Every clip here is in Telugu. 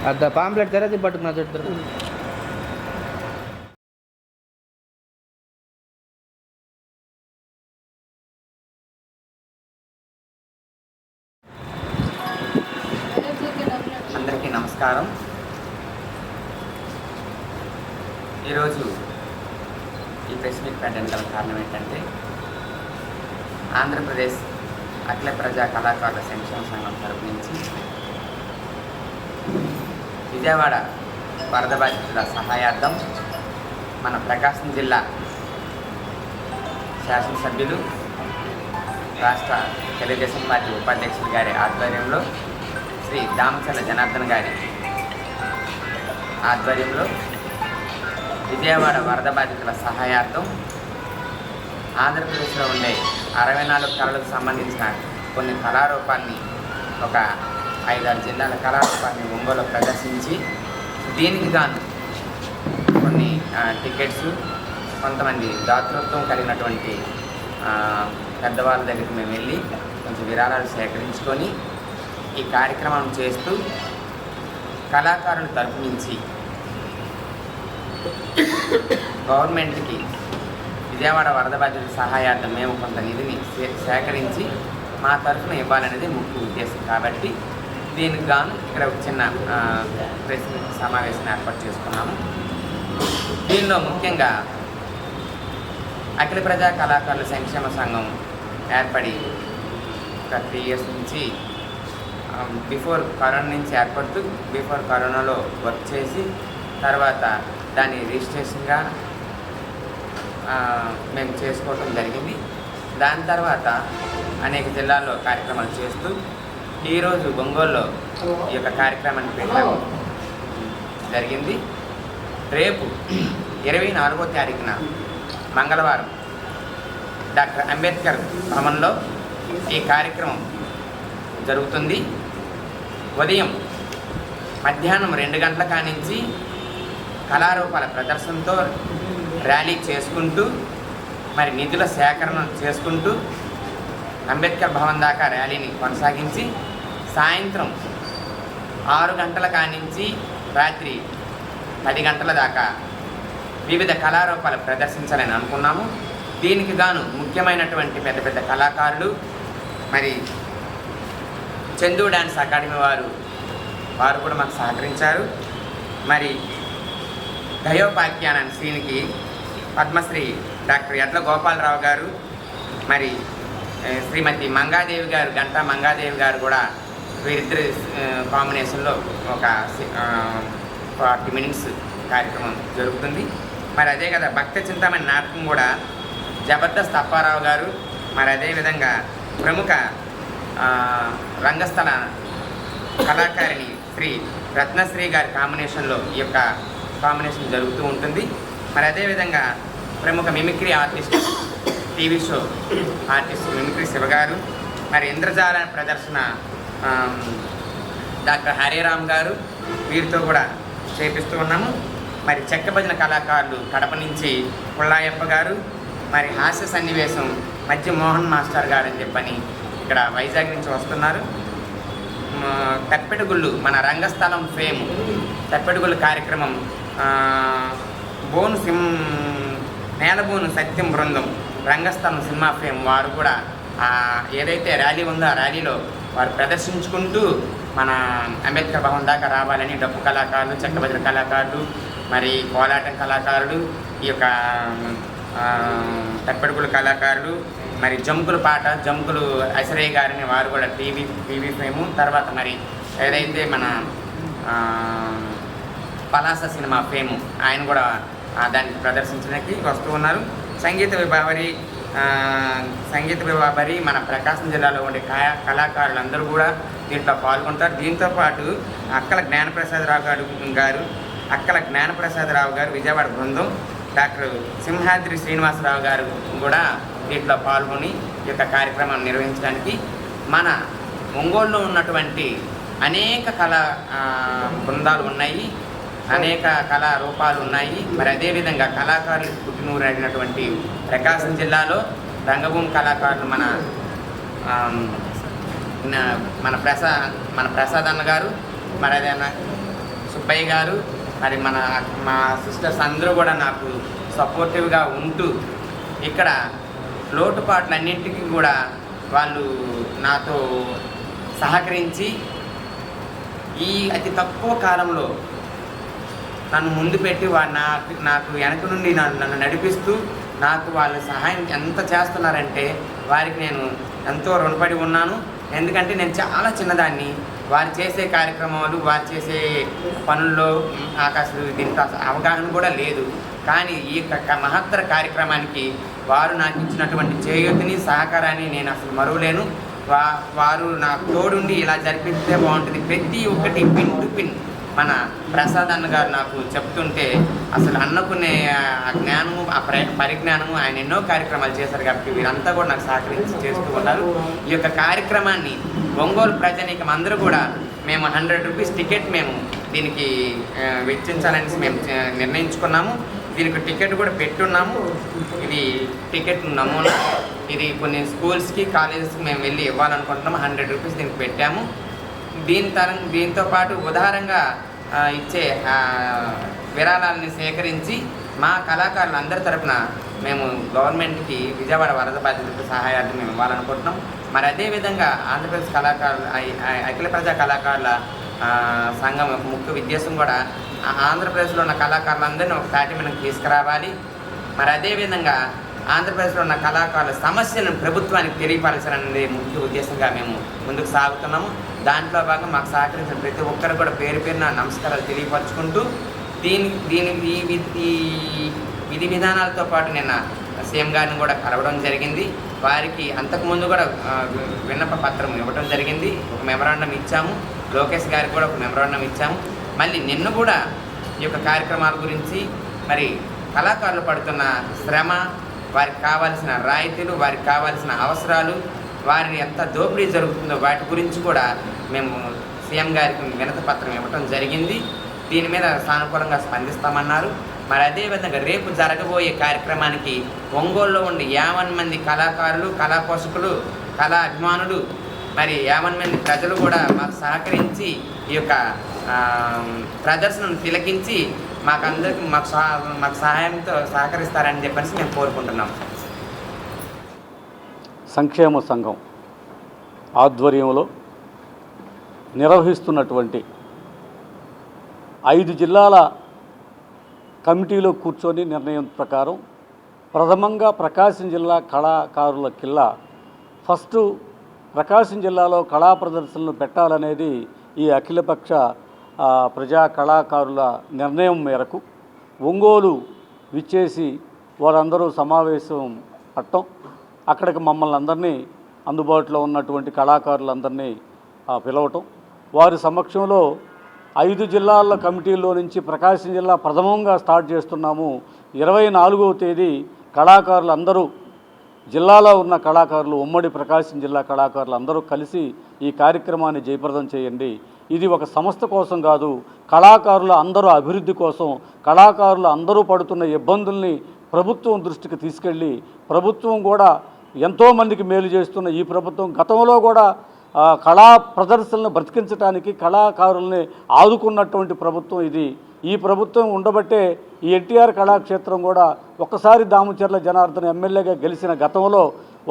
అద్ద పాంప్లెట్ తెరది పట్టుకున్నా చెప్తారు. అందరికీ నమస్కారం. ఈరోజు ఈ ప్రెస్ మీట్ పెట్టడానికి గల కారణం ఏంటంటే, ఆంధ్రప్రదేశ్ అఖిల ప్రజా కళాకారుల సంక్షేమ సంఘం తరపు నుంచి విజయవాడ వరద బాధితుల సహాయార్థం మన ప్రకాశం జిల్లా శాసనసభ్యులు, రాష్ట్ర తెలుగుదేశం పార్టీ ఉపాధ్యక్షులు గారి ఆధ్వర్యంలో, శ్రీ దామచర్ల జనార్దన్ గారి ఆధ్వర్యంలో విజయవాడ వరద బాధితుల సహాయార్థం ఆంధ్రప్రదేశ్లో ఉండే 64 కళలకు సంబంధించిన కొన్ని కళారూపాన్ని, ఒక 5-6 జిల్లాల కళారూపాన్ని ఒంగోలు ప్రదర్శించి, దీనికి గాను కొన్ని టికెట్స్, కొంతమంది దాతృత్వం కలిగినటువంటి పెద్దవాళ్ళ దగ్గరికి మేము వెళ్ళి కొంచెం విరాళాలు సేకరించుకొని ఈ కార్యక్రమం చేస్తూ, కళాకారుల తరపు నుంచి గవర్నమెంట్కి విజయవాడ వరద బాధితుల సహాయార్థం మేము కొంత నిధిని సేకరించి మా తరఫున ఇవ్వాలనేది ముఖ్య ఉద్దేశం. కాబట్టి దీనికి గాను ఇక్కడ ఒక చిన్న ప్రెస్ సమావేశం ఏర్పాటు చేసుకున్నాము. దీనిలో ముఖ్యంగా అఖిల ప్రజా కళాకారుల సంక్షేమ సంఘం ఏర్పడి ఒక 3 years నుంచి బిఫోర్ కరోనా నుంచి ఏర్పడుతూ, బిఫోర్ కరోనాలో వర్క్ చేసి, తర్వాత దాని రిజిస్ట్రేషన్గా మేము చేసుకోవటం జరిగింది. దాని తర్వాత అనేక జిల్లాల్లో కార్యక్రమాలు చేస్తూ ఈరోజు ఒంగోలులో ఈ యొక్క కార్యక్రమాన్ని పెట్టడం జరిగింది. రేపు 24వ తారీఖున మంగళవారం డాక్టర్ అంబేద్కర్ భవన్లో ఈ కార్యక్రమం జరుగుతుంది. ఉదయం మధ్యాహ్నం 2 గంటల కానించి కళారూపాల ప్రదర్శనతో ర్యాలీ చేసుకుంటూ, మరి నిధుల సేకరణ చేసుకుంటూ అంబేద్కర్ భవన్ దాకా ర్యాలీని కొనసాగించి, సాయంత్రం 6 గంటల కానించి రాత్రి 10 గంటల దాకా వివిధ కళారూపాలు ప్రదర్శించాలని అనుకున్నాము. దీనికి గాను ముఖ్యమైనటువంటి పెద్ద పెద్ద కళాకారులు, మరి చందు డ్యాన్స్ అకాడమీ వారు కూడా మాకు సహకరించారు. మరి గయోపాఖ్యాన శ్రీనికి పద్మశ్రీ డాక్టర్ యడ్ల గోపాలరావు గారు, మరి శ్రీమతి మంగాదేవి గారు, గంటా మంగాదేవి గారు కూడా వీరిద్దరి కాంబినేషన్లో ఒక 40 minutes కార్యక్రమం జరుగుతుంది. మరి అదే కదా భక్త చింతామణి నాటకం కూడా జబర్దస్త్ అప్పారావు గారు, మరి అదేవిధంగా ప్రముఖ రంగస్థల కళాకారిణి శ్రీ రత్నశ్రీ గారి కాంబినేషన్లో ఈ యొక్క కాంబినేషన్ జరుగుతూ ఉంటుంది. మరి అదేవిధంగా ప్రముఖ mimicry artist, TV show artist mimicry Shiva గారు, మరి ఇంద్రజాల ప్రదర్శన డాక్టర్ హరిరామ్ గారు, వీరితో కూడా చేపిస్తూ ఉన్నాము. మరి చెక్క భజన కళాకారులు కడప నుంచి పుల్లాయప్ప గారు, మరి హాస్య సన్నివేశం మధ్య మోహన్ మాస్టర్ గారు అని చెప్పని ఇక్కడ వైజాగ్ నుంచి వస్తున్నారు. తప్పెటగుళ్ళు మన రంగస్థలం ఫేమ్ తప్పెటగుళ్ళు కార్యక్రమం నేలబోను సత్యం బృందం రంగస్థలం సినిమా ఫేమ్ వారు కూడా ఏదైతే ర్యాలీ ఉందో ఆ ర్యాలీలో వారు ప్రదర్శించుకుంటూ మన అంబేద్కర్ భవన్ దాకా రావాలని డప్పు కళాకారులు, చెక్క భజన కళాకారులు, మరి కోలాటం కళాకారులు, ఈ యొక్క తప్పెడుగుల కళాకారులు, మరి జంకులు ఐశ్వర్య గారిని వారు కూడా టీవీ ఫేము, తర్వాత మరి ఏదైతే మన పలాస సినిమా ఫేము ఆయన కూడా దాన్ని ప్రదర్శించడానికి వస్తూ ఉన్నారు. సంగీత విభావరి మన ప్రకాశం జిల్లాలో ఉండే కళాకారులందరూ కూడా దీంట్లో పాల్గొంటారు. దీంతోపాటు అక్కల జ్ఞానప్రసాదరావు గారు విజయవాడ బృందం, డాక్టర్ సింహాద్రి శ్రీనివాసరావు గారు కూడా దీంట్లో పాల్గొని ఈ యొక్క కార్యక్రమాన్ని నిర్వహించడానికి మన ఒంగోలులో ఉన్నటువంటి అనేక కళా బృందాలు ఉన్నాయి, అనేక కళారూపాలు ఉన్నాయి. మరి అదేవిధంగా కళాకారులకు పుట్టినూరు అయినటువంటి ప్రకాశం జిల్లాలో రంగభూమి కళాకారులు మన ప్రసాద్ అన్న గారు, మరి అదే సుబ్బయ్య గారు, మరి మా సిస్టర్స్ అందరూ కూడా నాకు సపోర్టివ్గా ఉంటూ ఇక్కడ లోటుపాట్లన్నింటికీ కూడా వాళ్ళు నాతో సహకరించి ఈ అతి తక్కువ కాలంలో నన్ను ముందు పెట్టి నాకు వెనక నుండి నన్ను నడిపిస్తూ నాకు వాళ్ళ సహాయం ఎంత చేస్తున్నారంటే వారికి నేను ఎంతో రుణపడి ఉన్నాను. ఎందుకంటే నేను చాలా చిన్నదాన్ని, వారు చేసే కార్యక్రమాలు, వారు చేసే పనుల్లో నాకు అసలు దీంట్లో అవగాహన కూడా లేదు. కానీ ఈ మహత్తర కార్యక్రమానికి వారు నాకు ఇచ్చినటువంటి చేయూతిని, సహకారాన్ని నేను అసలు మరువలేను. వారు నాకు తోడుండి ఇలా జరిపిస్తే బాగుంటుంది. ప్రతి ఒక్కటి పిన్ టు పిన్ మన ప్రసాద్ అన్న గారు నాకు చెప్తుంటే అసలు అన్నకునే ఆ జ్ఞానము, ఆ పరిజ్ఞానము, ఆయన ఎన్నో కార్యక్రమాలు చేశారు కాబట్టి వీరంతా కూడా నాకు సహకరించి చేస్తూ ఉన్నారు. ఈ యొక్క కార్యక్రమాన్ని ఒంగోలు ప్రజానీకం అందరూ కూడా మేము 100 రూపీస్ టికెట్ మేము దీనికి వెచ్చించాలని మేము నిర్ణయించుకున్నాము. దీనికి టికెట్ కూడా పెట్టున్నాము. ఇది టికెట్ నమూనా. ఇది కొన్ని స్కూల్స్కి, కాలేజెస్కి మేము వెళ్ళి ఇవ్వాలనుకుంటున్నాము. 100 రూపీస్ దీనికి పెట్టాము. దీంతో పాటు ఉదారంగా ఇచ్చే విరాళాలని సేకరించి మా కళాకారులందరి తరపున మేము గవర్నమెంట్కి విజయవాడ వరద బాధితులకు సహాయాన్ని మేము ఇవ్వాలనుకుంటున్నాం. మరి అదేవిధంగా ఆంధ్రప్రదేశ్ అఖిల ప్రజా కళాకారుల సంఘం యొక్క ముఖ్య ఉద్దేశం కూడా ఆంధ్రప్రదేశ్లో ఉన్న కళాకారులందరినీ ఒక తాటి మీదకి తీసుకురావాలి. మరి అదేవిధంగా ఆంధ్రప్రదేశ్లో ఉన్న కళాకారుల సమస్యలను ప్రభుత్వానికి తెలియపరచాలనేది ముఖ్య ఉద్దేశంగా మేము ముందుకు సాగుతున్నాము. దాంట్లో భాగంగా మాకు సహకరించిన ప్రతి ఒక్కరు కూడా పేరు పేరున నమస్కారాలు తెలియపరచుకుంటూ ఈ విధి విధానాలతో పాటు నిన్న సీఎం గారిని కూడా కలవడం జరిగింది. వారికి అంతకుముందు కూడా విన్నప పత్రం ఇవ్వడం జరిగింది. ఒక మెమరాండం ఇచ్చాము. లోకేష్ గారికి కూడా ఒక మెమరాండం ఇచ్చాము. మళ్ళీ నిన్ను కూడా ఈ యొక్క కార్యక్రమాల గురించి, మరి కళాకారులు పడుతున్న శ్రమ, వారికి కావాల్సిన రాయితీలు, వారికి కావాల్సిన అవసరాలు, వారిని ఎంత దోపిడీ జరుగుతుందో వాటి గురించి కూడా మేము సీఎం గారికి వినతి పత్రం ఇవ్వటం జరిగింది. దీని మీద సానుకూలంగా స్పందిస్తామన్నారు. మరి అదేవిధంగా రేపు జరగబోయే కార్యక్రమానికి ఒంగోలులో ఉండి 50 మంది కళాకారులు, కళా పోషకులు, కళా అభిమానులు, మరి 50 మంది ప్రజలు కూడా మాకు సహకరించి ఈ యొక్క ప్రదర్శనను తిలకించి మాకందరికి మాకు సహాయంతో సహకరిస్తారని చెప్పేసి మేము కోరుకుంటున్నాం. సంక్షేమ సంఘం ఆధ్వర్యంలో నిర్వహిస్తున్నటువంటి 5 జిల్లాల కమిటీలో కూర్చొని నిర్ణయం ప్రకారం ప్రథమంగా ప్రకాశం జిల్లా కళాకారుల కిల్లా ఫస్ట్ ప్రకాశం జిల్లాలో కళా ప్రదర్శనలు పెట్టాలనేది ఈ అఖిలపక్ష ప్రజా కళాకారుల నిర్ణయం మేరకు ఒంగోలు విచ్చేసి వారందరూ సమావేశం పట్టం, అక్కడికి మమ్మల్ని అందరినీ, అందుబాటులో ఉన్నటువంటి కళాకారులందరినీ పిలవటం, వారి సమక్షంలో 5 జిల్లాల కమిటీల్లో నుంచి ప్రకాశం జిల్లా ప్రథమంగా స్టార్ట్ చేస్తున్నాము. 24వ తేదీ కళాకారులు అందరూ, జిల్లాలో ఉన్న కళాకారులు, ఉమ్మడి ప్రకాశం జిల్లా కళాకారులు అందరూ కలిసి ఈ కార్యక్రమాన్ని జయప్రదం చేయండి. ఇది ఒక సంస్థ కోసం కాదు, కళాకారుల అందరూ అభివృద్ధి కోసం, కళాకారులు అందరూ పడుతున్న ఇబ్బందుల్ని ప్రభుత్వం దృష్టికి తీసుకెళ్ళి, ప్రభుత్వం కూడా ఎంతోమందికి మేలు చేస్తున్న ఈ ప్రభుత్వం గతంలో కూడా కళా ప్రదర్శనలను బ్రతికించడానికి కళాకారుల్ని ఆదుకున్నటువంటి ప్రభుత్వం ఇది. ఈ ప్రభుత్వం ఉండబట్టే ఈ ఎన్టీఆర్ కళాక్షేత్రం కూడా ఒక్కసారి దామచర్ల జనార్దన్ ఎమ్మెల్యేగా గెలిచిన గతంలో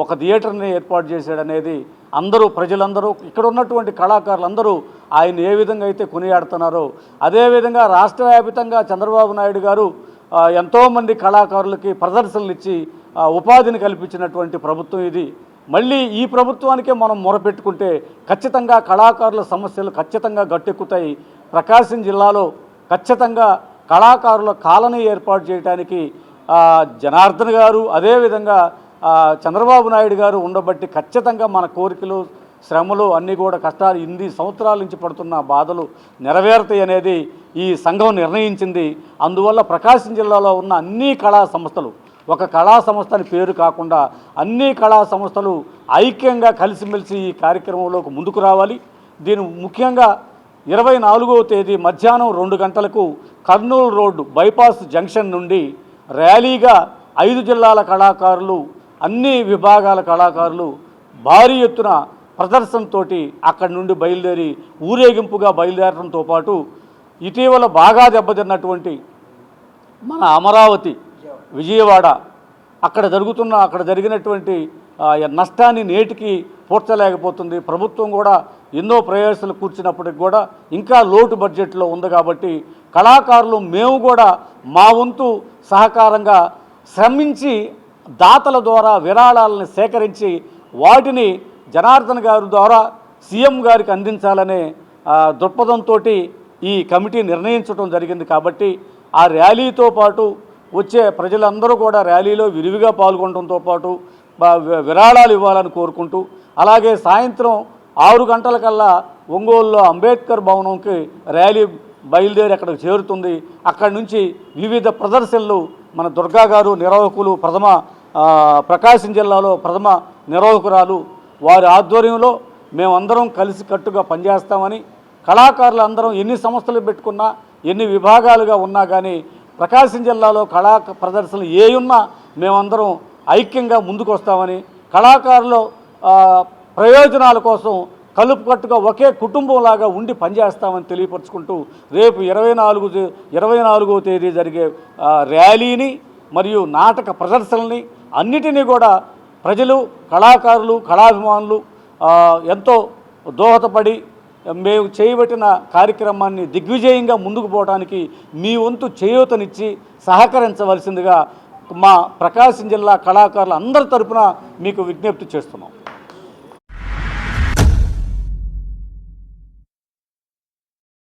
ఒక థియేటర్ని ఏర్పాటు చేశాడనేది అందరూ, ప్రజలందరూ, ఇక్కడ ఉన్నటువంటి కళాకారులందరూ ఆయన ఏ విధంగా అయితే కొనియాడుతున్నారో అదేవిధంగా రాష్ట్ర వ్యాప్తంగా చంద్రబాబు నాయుడు గారు ఎంతోమంది కళాకారులకి ప్రదర్శనలు ఇచ్చి ఉపాధిని కల్పించినటువంటి ప్రభుత్వం ఇది. మళ్ళీ ఈ ప్రభుత్వానికే మనం మొరపెట్టుకుంటే ఖచ్చితంగా కళాకారుల సమస్యలు ఖచ్చితంగా గట్టెక్కుతాయి. ప్రకాశం జిల్లాలో ఖచ్చితంగా కళాకారుల కాలనీ ఏర్పాటు చేయడానికి జనార్దన్ గారు, అదేవిధంగా చంద్రబాబు నాయుడు గారు ఉండబట్టి ఖచ్చితంగా మన కోరికలు, శ్రమలు అన్నీ కూడా కష్టాలు, 8 సంవత్సరాల నుంచి పడుతున్న బాధలు నెరవేరుతాయి అనేది ఈ సంఘం నిర్ణయించింది. అందువల్ల ప్రకాశం జిల్లాలో ఉన్న అన్ని కళా సంస్థలు, ఒక కళా సంస్థ అని పేరు కాకుండా అన్ని కళా సంస్థలు ఐక్యంగా కలిసిమెలిసి ఈ కార్యక్రమంలోకి ముందుకు రావాలి. దీని ముఖ్యంగా 24వ తేదీ మధ్యాహ్నం 2 గంటలకు కర్నూలు రోడ్డు బైపాస్ జంక్షన్ నుండి ర్యాలీగా 5 జిల్లాల కళాకారులు, అన్ని విభాగాల కళాకారులు భారీ ఎత్తున ప్రదర్శనతో అక్కడి నుండి బయలుదేరి ఊరేగింపుగా బయలుదేరడంతో పాటు ఇటీవల బాగా దెబ్బతిన్నటువంటి మన అమరావతి, విజయవాడ అక్కడ జరిగినటువంటి నష్టాన్ని నేటికి పూడ్చలేకపోతుంది. ప్రభుత్వం కూడా ఎన్నో ప్రయాసాలు కూర్చున్నప్పటికి కూడా ఇంకా లోటు బడ్జెట్లో ఉంది. కాబట్టి కళాకారులు మేము కూడా మా వంతు సహకారంగా శ్రమించి దాతల ద్వారా విరాళాలను సేకరించి వాటిని జనార్దన్ గారి ద్వారా సీఎం గారికి అందించాలనే దృక్పథంతో ఈ కమిటీ నిర్ణయించడం జరిగింది. కాబట్టి ఆ ర్యాలీతో పాటు వచ్చే ప్రజలందరూ కూడా ర్యాలీలో విరివిగా పాల్గొనడంతో పాటు విరాళాలు ఇవ్వాలని కోరుకుంటూ, అలాగే సాయంత్రం 6 గంటలకల్లా ఒంగోలులో అంబేద్కర్ భవనంకి ర్యాలీ బయలుదేరి అక్కడికి చేరుతుంది. అక్కడి నుంచి వివిధ ప్రదర్శనలు మన దుర్గా గారు నిర్వాహకులు, ప్రకాశం జిల్లాలో ప్రథమ నిర్వాహకురాలు, వారి ఆధ్వర్యంలో మేమందరం కలిసి కట్టుగా పనిచేస్తామని, కళాకారులు అందరం ఎన్ని సంస్థలు పెట్టుకున్నా ఎన్ని విభాగాలుగా ఉన్నా కానీ ప్రకాశం జిల్లాలో కళా ప్రదర్శనలు ఏయున్నా మేమందరం ఐక్యంగా ముందుకు వస్తామని, కళాకారుల ప్రయోజనాల కోసం కలుపుకట్టుగా ఒకే కుటుంబంలాగా ఉండి పనిచేస్తామని తెలియపరుచుకుంటూ రేపు 24వ తేదీ జరిగే ర్యాలీని మరియు నాటక ప్రదర్శనల్ని అన్నిటినీ కూడా ప్రజలు, కళాకారులు, కళాభిమానులు ఎంతో దోహదపడి మేము చేయబట్టిన కార్యక్రమాన్ని దిగ్విజయంగా ముందుకు పోవడానికి మీ వంతు చేయూతనిచ్చి సహకరించవలసిందిగా మా ప్రకాశం జిల్లా కళాకారులు అందరి తరపున మీకు విజ్ఞప్తి చేస్తున్నాం.